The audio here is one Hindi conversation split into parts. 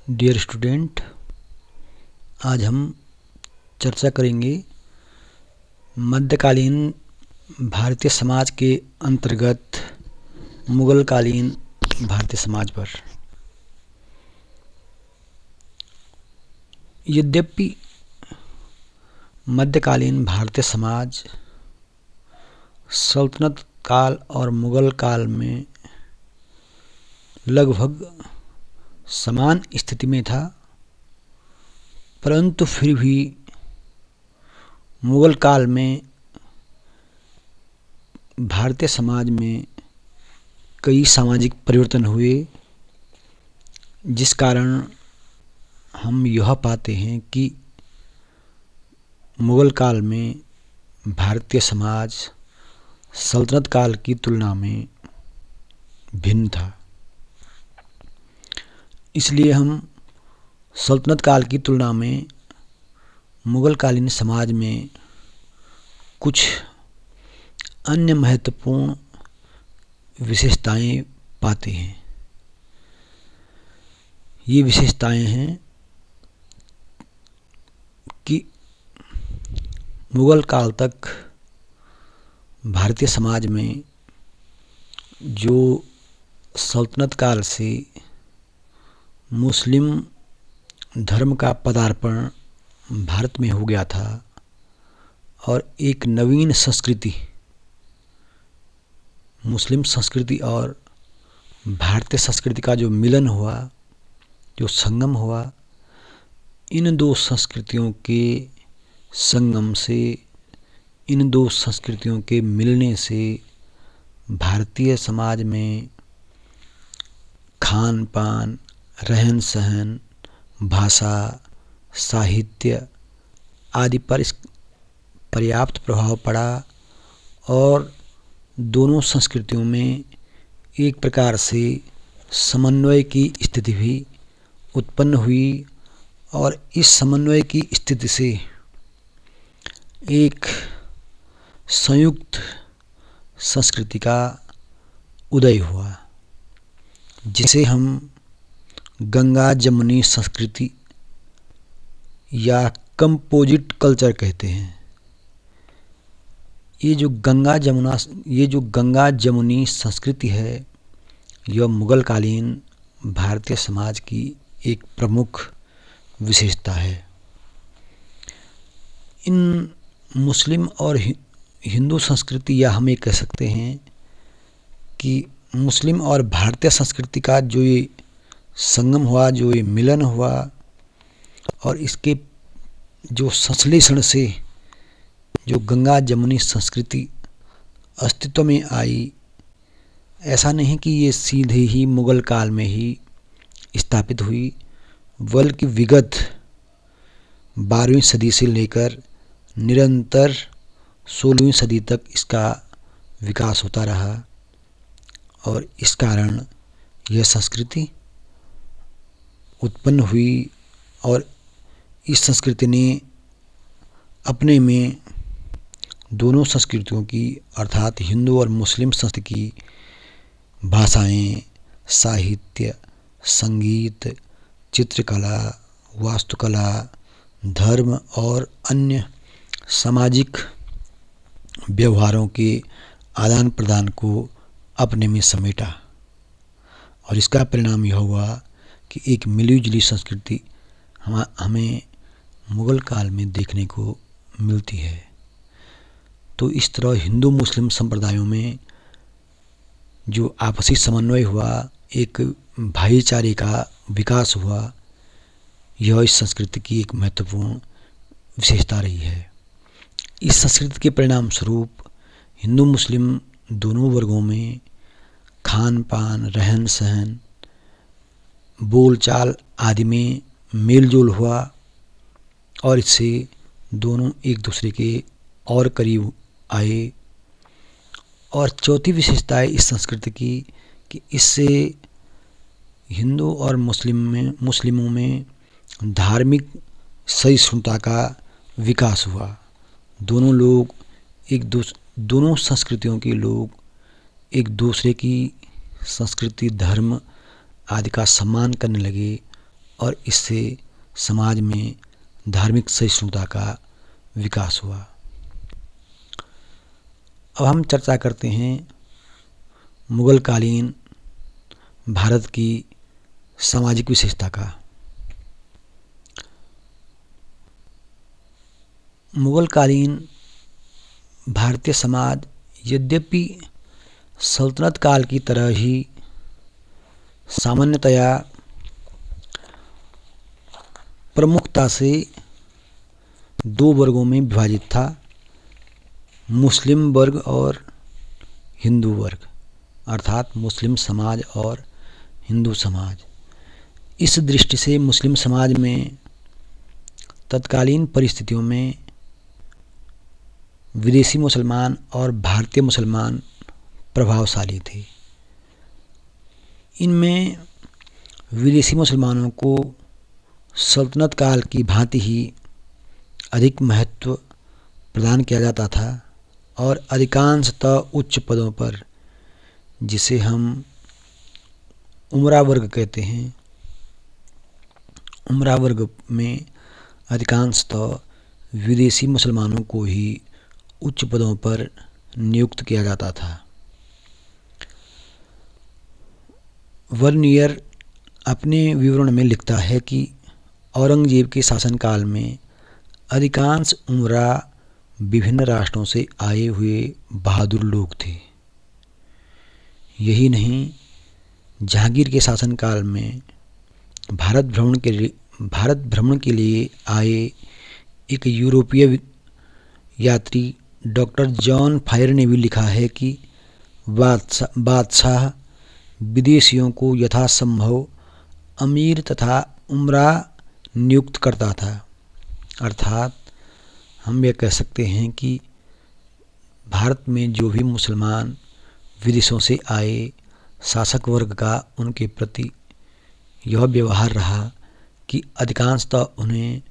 डियर स्टूडेंट, आज हम चर्चा करेंगे मध्यकालीन भारतीय समाज के अंतर्गत मुगलकालीन भारतीय समाज पर। यद्यपि मध्यकालीन भारतीय समाज सल्तनत काल और मुगल काल में लगभग समान स्थिति में था, परंतु फिर भी मुगल काल में भारतीय समाज में कई सामाजिक परिवर्तन हुए, जिस कारण हम यह पाते हैं कि मुगल काल में भारतीय समाज सल्तनत काल की तुलना में भिन्न था। इसलिए हम सल्तनत काल की तुलना में मुगलकालीन समाज में कुछ अन्य महत्वपूर्ण विशेषताएं पाते हैं। ये विशेषताएं हैं कि मुगल काल तक भारतीय समाज में जो सल्तनत काल से मुस्लिम धर्म का पदार्पण भारत में हो गया था और एक नवीन संस्कृति, मुस्लिम संस्कृति और भारतीय संस्कृति का जो मिलन हुआ, जो संगम हुआ, इन दो संस्कृतियों के संगम से, इन दो संस्कृतियों के मिलने से भारतीय समाज में खान पान, रहन सहन, भाषा, साहित्य आदि पर पर्याप्त प्रभाव पड़ा और दोनों संस्कृतियों में एक प्रकार से समन्वय की स्थिति भी उत्पन्न हुई और इस समन्वय की स्थिति से एक संयुक्त संस्कृति का उदय हुआ, जिसे हम गंगा जमुनी संस्कृति या कंपोजिट कल्चर कहते हैं। ये जो गंगा जमुनी संस्कृति है, यह मुगलकालीन भारतीय समाज की एक प्रमुख विशेषता है। इन मुस्लिम और हिंदू संस्कृति, या हम ये कह सकते हैं कि मुस्लिम और भारतीय संस्कृति का जो ये संगम हुआ, जो ये मिलन हुआ और इसके जो संश्लेषण से जो गंगा जमुनी संस्कृति अस्तित्व में आई, ऐसा नहीं कि ये सीधे ही मुगल काल में ही स्थापित हुई, बल्कि विगत 12वीं सदी से लेकर निरंतर 16वीं सदी तक इसका विकास होता रहा और इस कारण यह संस्कृति उत्पन्न हुई और इस संस्कृति ने अपने में दोनों संस्कृतियों की अर्थात हिंदू और मुस्लिम संस्कृति की भाषाएं, साहित्य, संगीत, चित्रकला, वास्तुकला, धर्म और अन्य सामाजिक व्यवहारों के आदान प्रदान को अपने में समेटा और इसका परिणाम यह हुआ कि एक मिलीजुली संस्कृति हमें मुगल काल में देखने को मिलती है। तो इस तरह हिंदू मुस्लिम संप्रदायों में जो आपसी समन्वय हुआ, एक भाईचारे का विकास हुआ, यह इस संस्कृति की एक महत्वपूर्ण विशेषता रही है। इस संस्कृति के परिणाम स्वरूप हिंदू मुस्लिम दोनों वर्गों में खान पान, रहन सहन, बोलचाल आदि में मेल जोल हुआ और इससे दोनों एक दूसरे के और करीब आए। और चौथी विशेषता है इस संस्कृति की कि इससे हिंदू और मुस्लिमों में धार्मिक सहिष्णुता का विकास हुआ। दोनों संस्कृतियों के लोग एक दूसरे की संस्कृति, धर्म आदि का सम्मान करने लगे और इससे समाज में धार्मिक सहिष्णुता का विकास हुआ। अब हम चर्चा करते हैं मुगल कालीन भारत की सामाजिक विशेषता का। मुगल कालीन भारतीय समाज यद्यपि सल्तनत काल की तरह ही सामान्यतया प्रमुखता से दो वर्गों में विभाजित था, मुस्लिम वर्ग और हिंदू वर्ग, अर्थात मुस्लिम समाज और हिंदू समाज। इस दृष्टि से मुस्लिम समाज में तत्कालीन परिस्थितियों में विदेशी मुसलमान और भारतीय मुसलमान प्रभावशाली थे। इनमें विदेशी मुसलमानों को सल्तनत काल की भांति ही अधिक महत्व प्रदान किया जाता था और अधिकांशतः उच्च पदों पर, जिसे हम उमरा वर्ग कहते हैं, उमरा वर्ग में अधिकांशतः विदेशी मुसलमानों को ही उच्च पदों पर नियुक्त किया जाता था। वर्नियर अपने विवरण में लिखता है कि औरंगजेब के शासनकाल में अधिकांश उमरा विभिन्न राष्ट्रों से आए हुए बहादुर लोग थे। यही नहीं, जहांगीर के शासनकाल में भारत भ्रमण के लिए आए एक यूरोपीय यात्री डॉक्टर जॉन फायर ने भी लिखा है कि बादशाह विदेशियों को यथासंभव अमीर तथा उमरा नियुक्त करता था। अर्थात हम यह कह सकते हैं कि भारत में जो भी मुसलमान विदेशों से आए, शासक वर्ग का उनके प्रति यह व्यवहार रहा कि अधिकांशतः उन्हें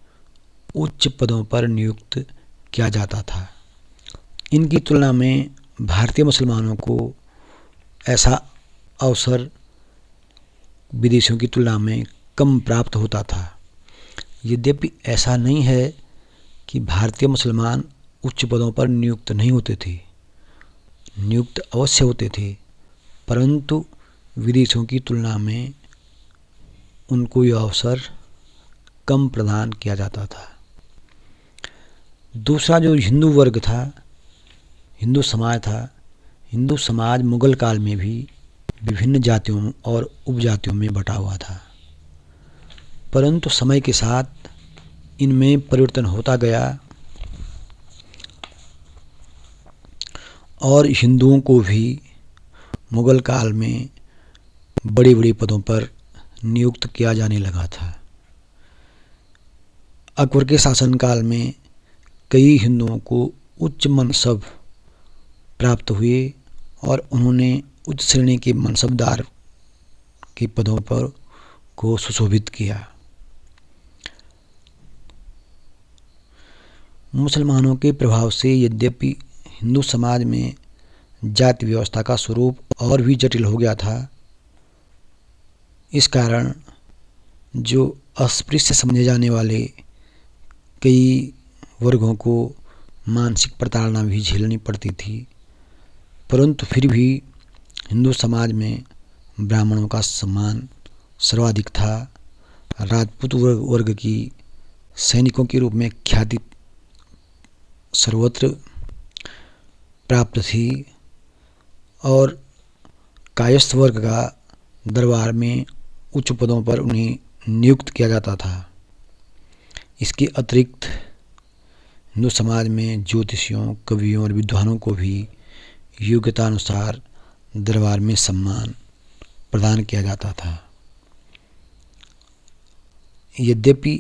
उच्च पदों पर नियुक्त किया जाता था। इनकी तुलना में भारतीय मुसलमानों को ऐसा अवसर विदेशियों की तुलना में कम प्राप्त होता था। यद्यपि ऐसा नहीं है कि भारतीय मुसलमान उच्च पदों पर नियुक्त नहीं होते थे, नियुक्त अवश्य होते थे, परंतु विदेशियों की तुलना में उनको यह अवसर कम प्रदान किया जाता था। दूसरा जो हिंदू वर्ग था, हिंदू समाज था, हिंदू समाज मुगल काल में भी विभिन्न जातियों और उपजातियों में बटा हुआ था, परंतु समय के साथ इनमें परिवर्तन होता गया और हिंदुओं को भी मुगल काल में बड़े बड़े पदों पर नियुक्त किया जाने लगा था। अकबर के शासनकाल में कई हिंदुओं को उच्च मनसब प्राप्त हुए और उन्होंने उच्च श्रेणी के मनसबदार के पदों पर को सुशोभित किया। मुसलमानों के प्रभाव से यद्यपि हिंदू समाज में जाति व्यवस्था का स्वरूप और भी जटिल हो गया था, इस कारण जो अस्पृश्य समझे जाने वाले कई वर्गों को मानसिक प्रताड़ना भी झेलनी पड़ती थी, परंतु फिर भी हिंदू समाज में ब्राह्मणों का सम्मान सर्वाधिक था। राजपूत वर्ग की सैनिकों के रूप में ख्याति सर्वत्र प्राप्त थी और कायस्थ वर्ग का दरबार में उच्च पदों पर उन्हें नियुक्त किया जाता था। इसके अतिरिक्त हिंदू समाज में ज्योतिषियों, कवियों और विद्वानों को भी योग्यता अनुसार दरबार में सम्मान प्रदान किया जाता था। यद्यपि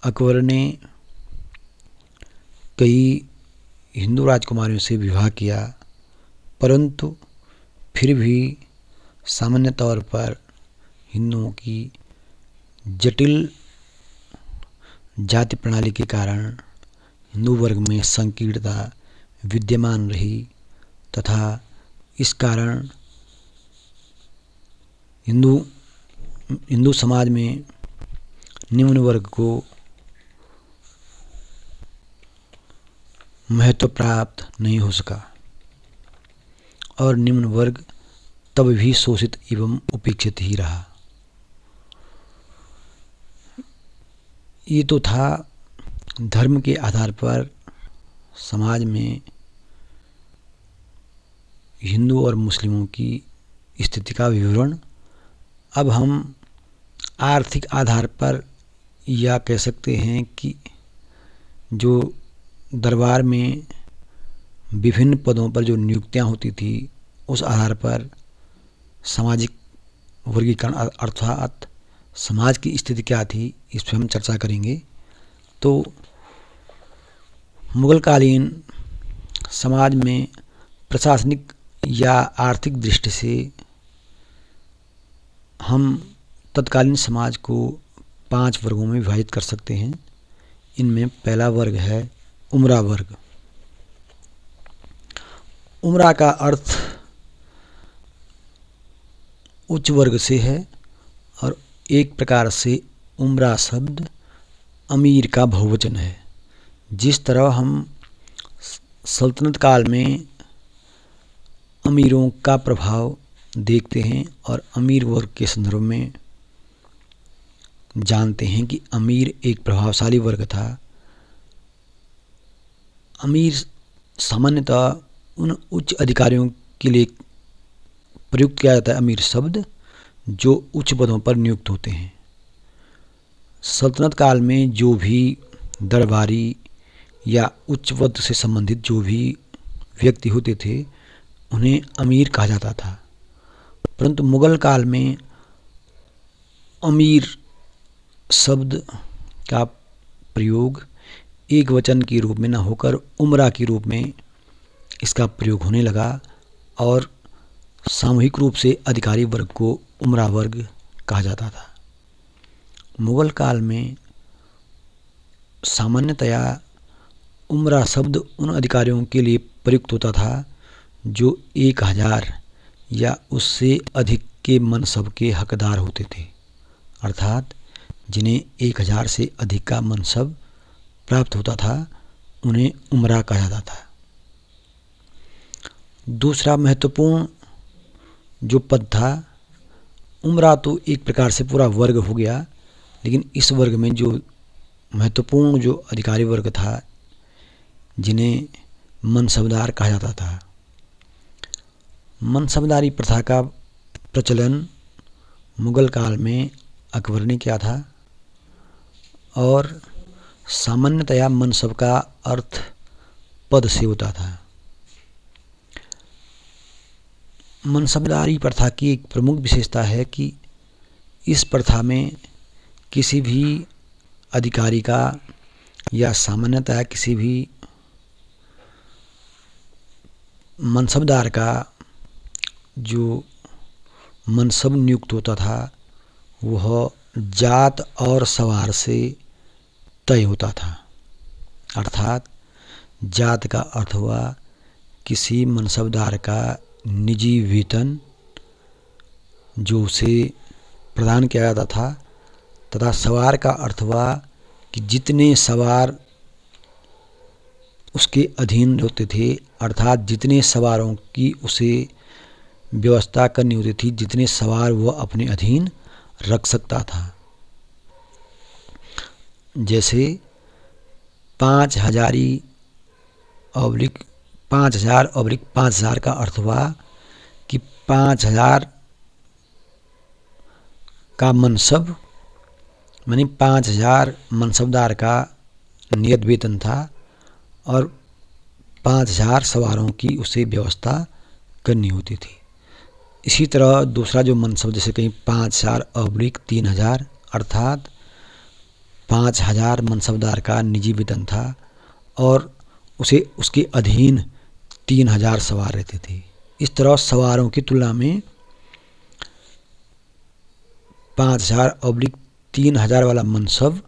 अकबर ने कई हिंदू राजकुमारियों से विवाह किया, परंतु फिर भी सामान्य तौर पर हिंदुओं की जटिल जाति प्रणाली के कारण हिंदू वर्ग में संकीर्णता विद्यमान रही तथा इस कारण हिंदू समाज में निम्न वर्ग को महत्व प्राप्त नहीं हो सका और निम्न वर्ग तब भी शोषित एवं उपेक्षित ही रहा। ये तो था धर्म के आधार पर समाज में हिंदू और मुस्लिमों की स्थिति का विवरण। अब हम आर्थिक आधार पर या कह सकते हैं कि जो दरबार में विभिन्न पदों पर जो नियुक्तियां होती थी उस आधार पर सामाजिक वर्गीकरण अर्थात समाज की स्थिति क्या थी, इस पर हम चर्चा करेंगे। तो मुगलकालीन समाज में प्रशासनिक या आर्थिक दृष्टि से हम तत्कालीन समाज को 5 वर्गों में विभाजित कर सकते हैं। इनमें पहला वर्ग है उमरा वर्ग। उमरा का अर्थ उच्च वर्ग से है और एक प्रकार से उमरा शब्द अमीर का बहुवचन है। जिस तरह हम सल्तनत काल में अमीरों का प्रभाव देखते हैं और अमीर वर्ग के संदर्भ में जानते हैं कि अमीर एक प्रभावशाली वर्ग था। अमीर सामान्यतः उन उच्च अधिकारियों के लिए प्रयुक्त किया जाता है अमीर शब्द जो उच्च पदों पर नियुक्त होते हैं। सल्तनत काल में जो भी दरबारी या उच्च पद से संबंधित जो भी व्यक्ति होते थे उन्हें अमीर कहा जाता था। परंतु मुगल काल में अमीर शब्द का प्रयोग एक वचन के रूप में न होकर उमरा के रूप में इसका प्रयोग होने लगा और सामूहिक रूप से अधिकारी वर्ग को उमरा वर्ग कहा जाता था। मुगल काल में सामान्यतया उमरा शब्द उन अधिकारियों के लिए प्रयुक्त होता था जो 1000 या उससे अधिक के मनसब के हकदार होते थे, अर्थात जिन्हें 1000 से अधिक का मनसब प्राप्त होता था उन्हें उमरा कहा जाता था। दूसरा महत्वपूर्ण जो पद था, उमरा तो एक प्रकार से पूरा वर्ग हो गया, लेकिन इस वर्ग में जो महत्वपूर्ण जो अधिकारी वर्ग था जिन्हें मनसबदार कहा जाता था। मनसबदारी प्रथा का प्रचलन मुगल काल में अकबर ने किया था और सामान्यतया मनसब का अर्थ पद से होता था। मनसबदारी प्रथा की एक प्रमुख विशेषता है कि इस प्रथा में किसी भी अधिकारी का या सामान्यतः किसी भी मनसबदार का जो मनसब नियुक्त होता था वह जात और सवार से तय होता था। अर्थात जात का अर्थ हुआ किसी मनसबदार का निजी वेतन जो उसे प्रदान किया जाता था, तथा सवार का अर्थ हुआ कि जितने सवार उसके अधीन होते थे, अर्थात जितने सवारों की उसे व्यवस्था करनी होती थी, जितने सवार वह अपने अधीन रख सकता था। जैसे 5000/5000 का अर्थ हुआ कि 5000 का मनसब यानी 5000 मनसबदार का नियत वेतन था और 5000 सवारों की उसे व्यवस्था करनी होती थी। इसी तरह दूसरा जो मनसब जैसे कहीं 5000/3000 अर्थात 5000 मनसबदार का निजी वेतन था और उसे उसके अधीन 3000 सवार रहते थे। इस तरह सवारों की तुलना में 5000/3000 वाला मनसब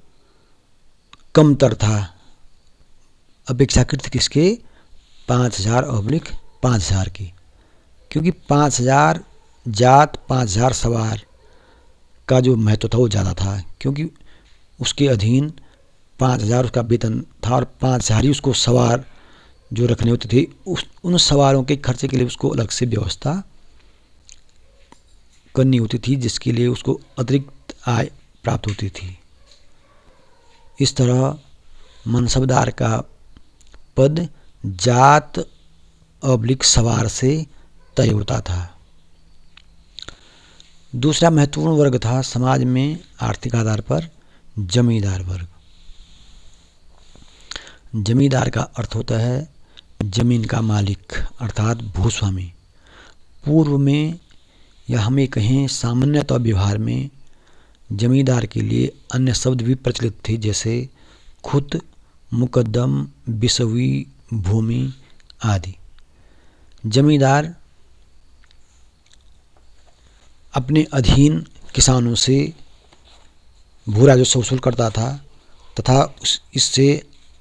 कमतर था अपेक्षाकृत किसके 5000/5000 की, क्योंकि 5000 जात 5000 सवार का जो महत्व था वो ज़्यादा था, क्योंकि उसके अधीन 5,000 उसका वेतन था और 5,000 ही उसको सवार जो रखने होते थे, उन सवारों के खर्चे के लिए उसको अलग से व्यवस्था करनी होती थी, जिसके लिए उसको अतिरिक्त आय प्राप्त होती थी। इस तरह मनसबदार का पद जात अब्लिक सवार से तय होता था। दूसरा महत्वपूर्ण वर्ग था समाज में आर्थिक आधार पर जमींदार वर्ग। जमींदार का अर्थ होता है जमीन का मालिक अर्थात भूस्वामी। पूर्व में या हमें कहें सामान्यतः व्यवहार में जमींदार के लिए अन्य शब्द भी प्रचलित थे, जैसे खुद, मुकद्दम, बिसवी, भूमि आदि। जमींदार अपने अधीन किसानों से भू राजस्व वसूल करता था तथा इससे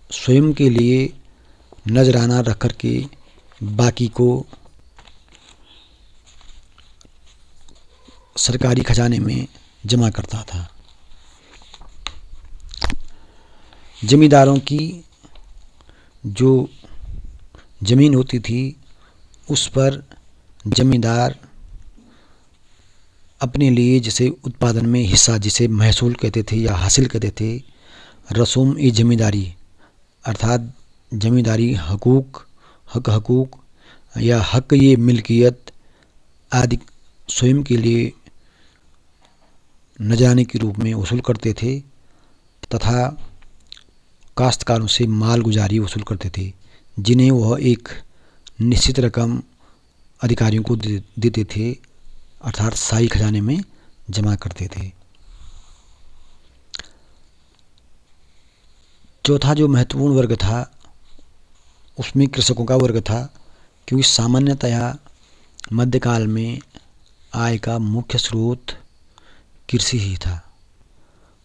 स्वयं के लिए नजराना रख कर के बाकी को सरकारी खजाने में जमा करता था। जमींदारों की जो जमीन होती थी उस पर जमींदार अपने लिए जैसे उत्पादन में हिस्सा, जिसे महसूल कहते थे या हासिल कहते थे, रसूम ए जमींदारी अर्थात जमींदारी हकूक या हक ये मिल्कियत आदि स्वयं के लिए नजराने के रूप में वसूल करते थे तथा काश्तकारों से माल गुजारी वसूल करते थे, जिन्हें वह एक निश्चित रकम अधिकारियों को देते थे अर्थात शाही खजाने में जमा करते थे। चौथा जो महत्वपूर्ण वर्ग था उसमें कृषकों का वर्ग था, क्योंकि सामान्यतया मध्यकाल में आय का मुख्य स्रोत कृषि ही था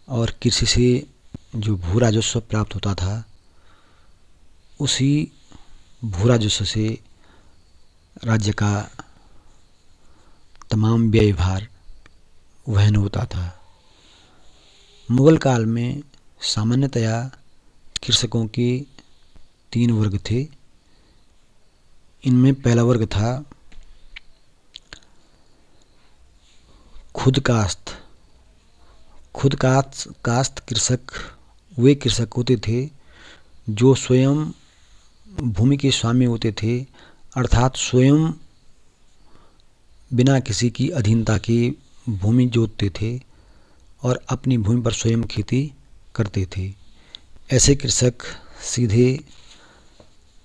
और कृषि से जो भू राजस्व प्राप्त होता था उसी भू राजस्व से राज्य का तमाम व्यय भार वहन होता था। मुगल काल में सामान्यतया कृषकों के 3 वर्ग थे। इनमें पहला वर्ग था खुद कास्त कृषक। वे कृषक होते थे जो स्वयं भूमि के स्वामी होते थे, अर्थात स्वयं बिना किसी की अधीनता के भूमि जोतते थे और अपनी भूमि पर स्वयं खेती करते थे। ऐसे कृषक सीधे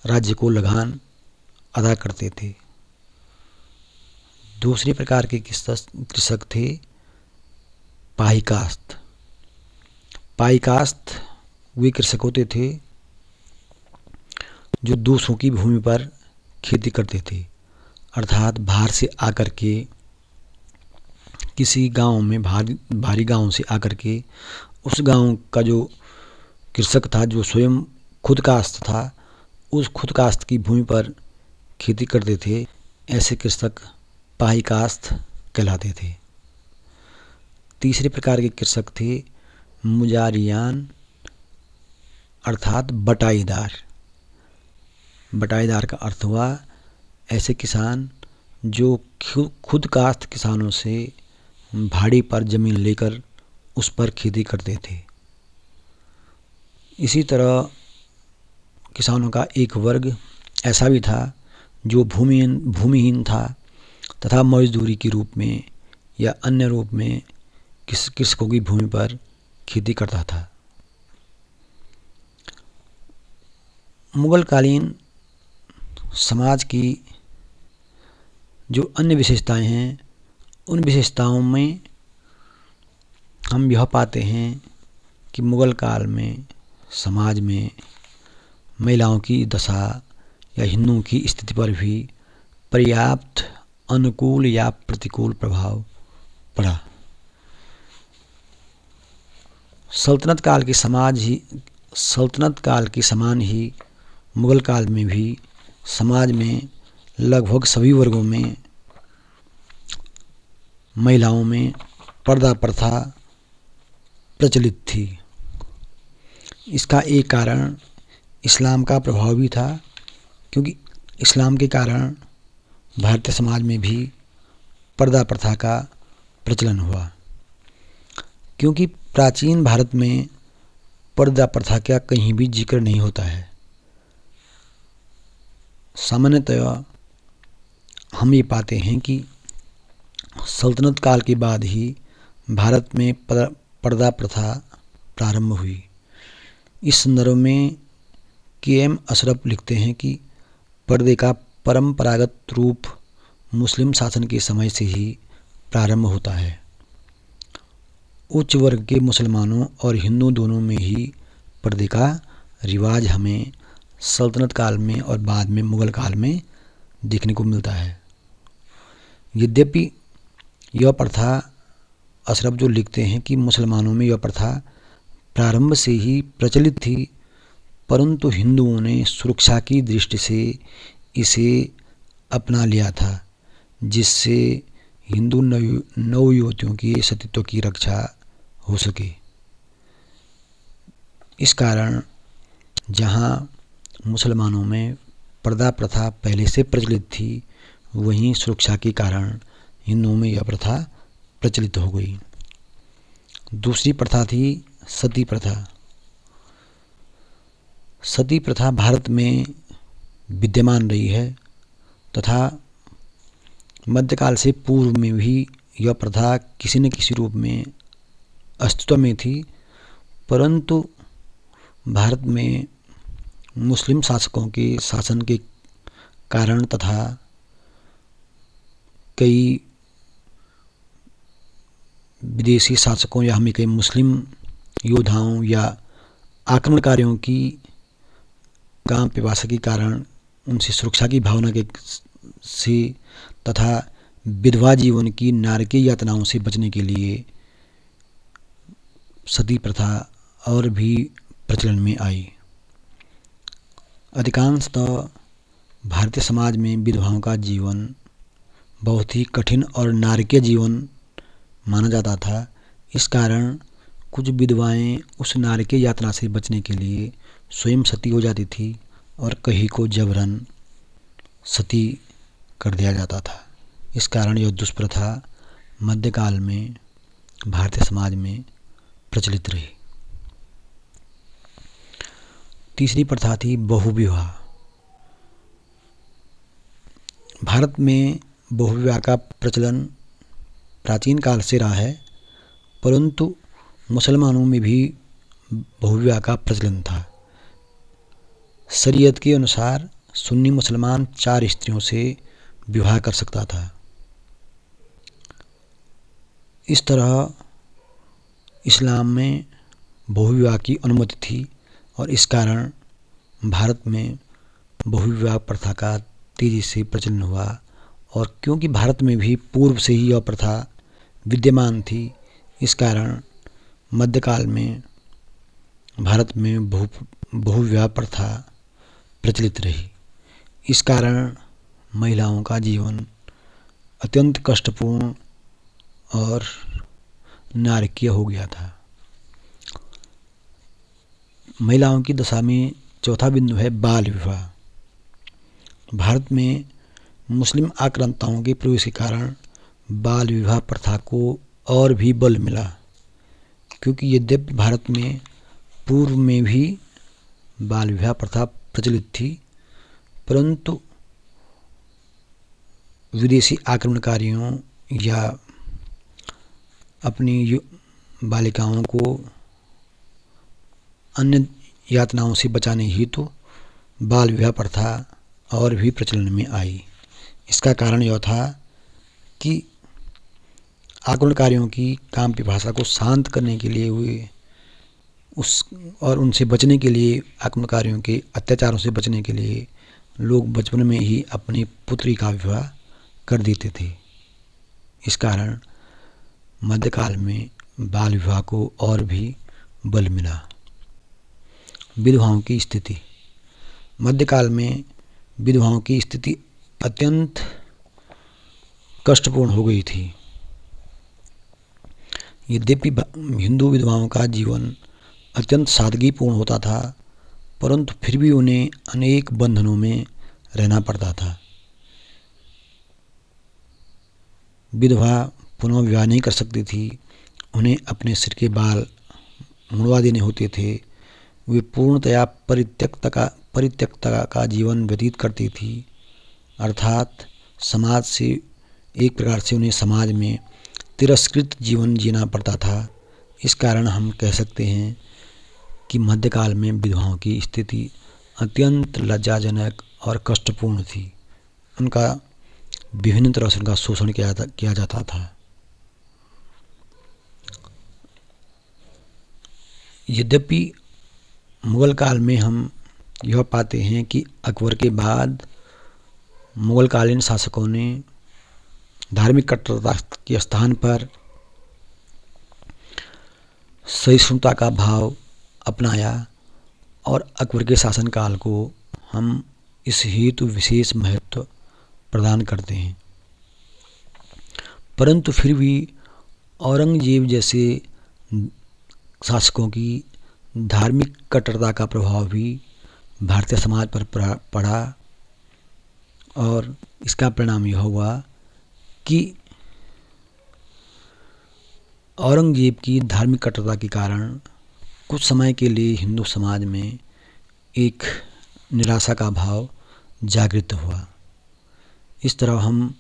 राज्य को लगान अदा करते थे। दूसरे प्रकार के कृषक थे पाईकास्त। वे कृषक होते थे जो दूसरों की भूमि पर खेती करते थे, अर्थात बाहर से आकर के किसी गांव में भारी गांव से आकर के उस गांव का जो कृषक था जो स्वयं खुद कास्त था, उस खुद कास्त की भूमि पर खेती करते थे। ऐसे कृषक पाईकास्त कहलाते थे। तीसरे प्रकार के कृषक थे मुजारियान अर्थात बटाईदार। बटाईदार का अर्थ हुआ ऐसे किसान जो खुद कास्त किसानों से भाड़े पर जमीन लेकर उस पर खेती करते थे। इसी तरह किसानों का एक वर्ग ऐसा भी था जो भूमिहीन था तथा मजदूरी के रूप में या अन्य रूप में कृषकों की भूमि पर खेती करता था। मुगलकालीन समाज की जो अन्य विशेषताएं हैं, उन विशेषताओं में हम यह पाते हैं कि मुगल काल में समाज में महिलाओं की दशा या हिंदुओं की स्थिति पर भी पर्याप्त अनुकूल या प्रतिकूल प्रभाव पड़ा। सल्तनत काल के समान ही मुगल काल में भी समाज में लगभग सभी वर्गों में महिलाओं में पर्दा प्रथा प्रचलित थी। इसका एक कारण इस्लाम का प्रभाव भी था, क्योंकि इस्लाम के कारण भारतीय समाज में भी पर्दा प्रथा का प्रचलन हुआ। क्योंकि प्राचीन भारत में पर्दा प्रथा का कहीं भी जिक्र नहीं होता है। सामान्यतः हम ये पाते हैं कि सल्तनत काल के बाद ही भारत में पर्दा प्रथा प्रारंभ हुई। इस संदर्भ में के.एम. अशरफ लिखते हैं कि पर्दे का परंपरागत रूप मुस्लिम शासन के समय से ही प्रारंभ होता है। उच्च वर्ग के मुसलमानों और हिंदू दोनों में ही पर्दे का रिवाज हमें सल्तनत काल में और बाद में मुगल काल में देखने को मिलता है। यद्यपि यह प्रथा, अशरफ जो लिखते हैं कि मुसलमानों में यह प्रथा प्रारंभ से ही प्रचलित थी, परंतु हिंदुओं ने सुरक्षा की दृष्टि से इसे अपना लिया था, जिससे हिंदू नवयुवतियों की सतीत्व की रक्षा हो सके। इस कारण जहाँ मुसलमानों में पर्दा प्रथा पहले से प्रचलित थी, वहीं सुरक्षा के कारण हिंदुओं में यह प्रथा प्रचलित हो गई। दूसरी प्रथा थी सती प्रथा। सती प्रथा भारत में विद्यमान रही है तथा मध्यकाल से पूर्व में भी यह प्रथा किसी न किसी रूप में अस्तित्व में थी, परंतु भारत में मुस्लिम शासकों के शासन के कारण तथा कई विदेशी शासकों या हमें कई मुस्लिम योद्धाओं या आक्रमणकारियों की काम पिपासा के कारण उनसे सुरक्षा की भावना के से तथा विधवा जीवन की नारकीय यातनाओं से बचने के लिए सती प्रथा और भी प्रचलन में आई। अधिकांशतः भारतीय समाज में विधवाओं का जीवन बहुत ही कठिन और नारकीय जीवन माना जाता था। इस कारण कुछ विधवाएं उस नारकीय यातना से बचने के लिए स्वयं सती हो जाती थी और कहीं को जबरन सती कर दिया जाता था। इस कारण यह दुष्प्रथा मध्यकाल में भारतीय समाज में प्रचलित रही। तीसरी प्रथा थी बहुविवाह। भारत में बहुविवाह का प्रचलन प्राचीन काल से रहा है, परंतु मुसलमानों में भी बहुविवाह का प्रचलन था। शरीयत के अनुसार सुन्नी मुसलमान 4 स्त्रियों से विवाह कर सकता था। इस तरह इस्लाम में बहुविवाह की अनुमति थी और इस कारण भारत में बहुविवाह प्रथा का तेजी से प्रचलन हुआ। और क्योंकि भारत में भी पूर्व से ही यह प्रथा विद्यमान थी, इस कारण मध्यकाल में भारत में बहुविवाह प्रथा प्रचलित रही। इस कारण महिलाओं का जीवन अत्यंत कष्टपूर्ण और नारकीय हो गया था। महिलाओं की दशा में चौथा बिंदु है बाल विवाह। भारत में मुस्लिम आक्रांताओं के प्रवेश के कारण बाल विवाह प्रथा को और भी बल मिला, क्योंकि यद्यपि भारत में पूर्व में भी बाल विवाह प्रथा प्रचलित थी, परंतु विदेशी आक्रमणकारियों या अपनी बालिकाओं को अन्य यातनाओं से बचाने हेतु बाल विवाह प्रथा और भी प्रचलन में आई। इसका कारण यह था कि आक्रमणकारियों की काम पिपासा को शांत करने के लिए और उनसे बचने के लिए, आक्रमणकारियों के अत्याचारों से बचने के लिए लोग बचपन में ही अपनी पुत्री का विवाह कर देते थे। इस कारण मध्यकाल में बाल विवाह को और भी बल मिला। विधवाओं की स्थिति। मध्यकाल में विधवाओं की स्थिति अत्यंत कष्टपूर्ण हो गई थी। यद्यपि हिंदू विधवाओं का जीवन अत्यंत सादगीपूर्ण होता था, परंतु फिर भी उन्हें अनेक बंधनों में रहना पड़ता था। विधवा पुनः विवाह नहीं कर सकती थी, उन्हें अपने सिर के बाल मुड़वा देने होते थे। वे पूर्णतया परित्यक्तता का जीवन व्यतीत करती थी, अर्थात समाज से एक प्रकार से उन्हें समाज में तिरस्कृत जीवन जीना पड़ता था। इस कारण हम कह सकते हैं कि मध्यकाल में विधवाओं की स्थिति अत्यंत लज्जाजनक और कष्टपूर्ण थी। उनका विभिन्न तरह से उनका शोषण किया जाता था। यद्यपि मुगल काल में हम यह पाते हैं कि अकबर के बाद मुगलकालीन शासकों ने धार्मिक कट्टरता के स्थान पर सहिष्णुता का भाव अपनाया और अकबर के शासनकाल को हम इस हेतु विशेष महत्व प्रदान करते हैं। परंतु फिर भी औरंगजेब जैसे शासकों की धार्मिक कट्टरता का प्रभाव भी भारतीय समाज पर पड़ा और इसका परिणाम यह हुआ कि औरंगजेब की धार्मिक कट्टरता के कारण कुछ समय के लिए हिंदू समाज में एक निराशा का भाव जागृत हुआ। इस तरह हम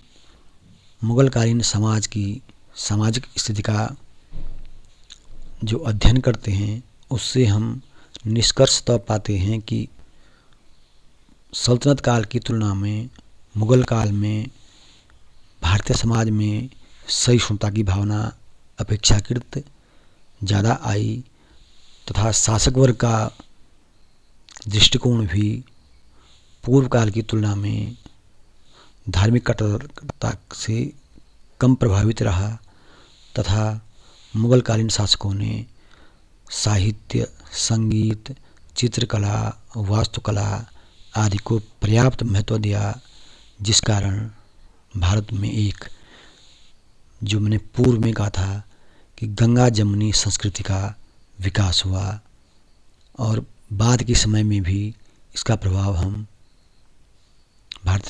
मुगलकालीन समाज की सामाजिक स्थिति का जो अध्ययन करते हैं उससे हम निष्कर्षतः पाते हैं कि सल्तनत काल की तुलना में मुगल काल में भारतीय समाज में सहिष्णुता की भावना अपेक्षाकृत ज़्यादा आई तथा शासक वर्ग का दृष्टिकोण भी पूर्व काल की तुलना में धार्मिक कट्टरता से कम प्रभावित रहा तथा मुगलकालीन शासकों ने साहित्य, संगीत, चित्रकला, वास्तुकला आदि को पर्याप्त महत्व दिया, जिस कारण भारत में एक जो मैंने पूर्व में कहा था कि गंगा जमुनी संस्कृति का विकास हुआ और बाद के समय में भी इसका प्रभाव हम भारत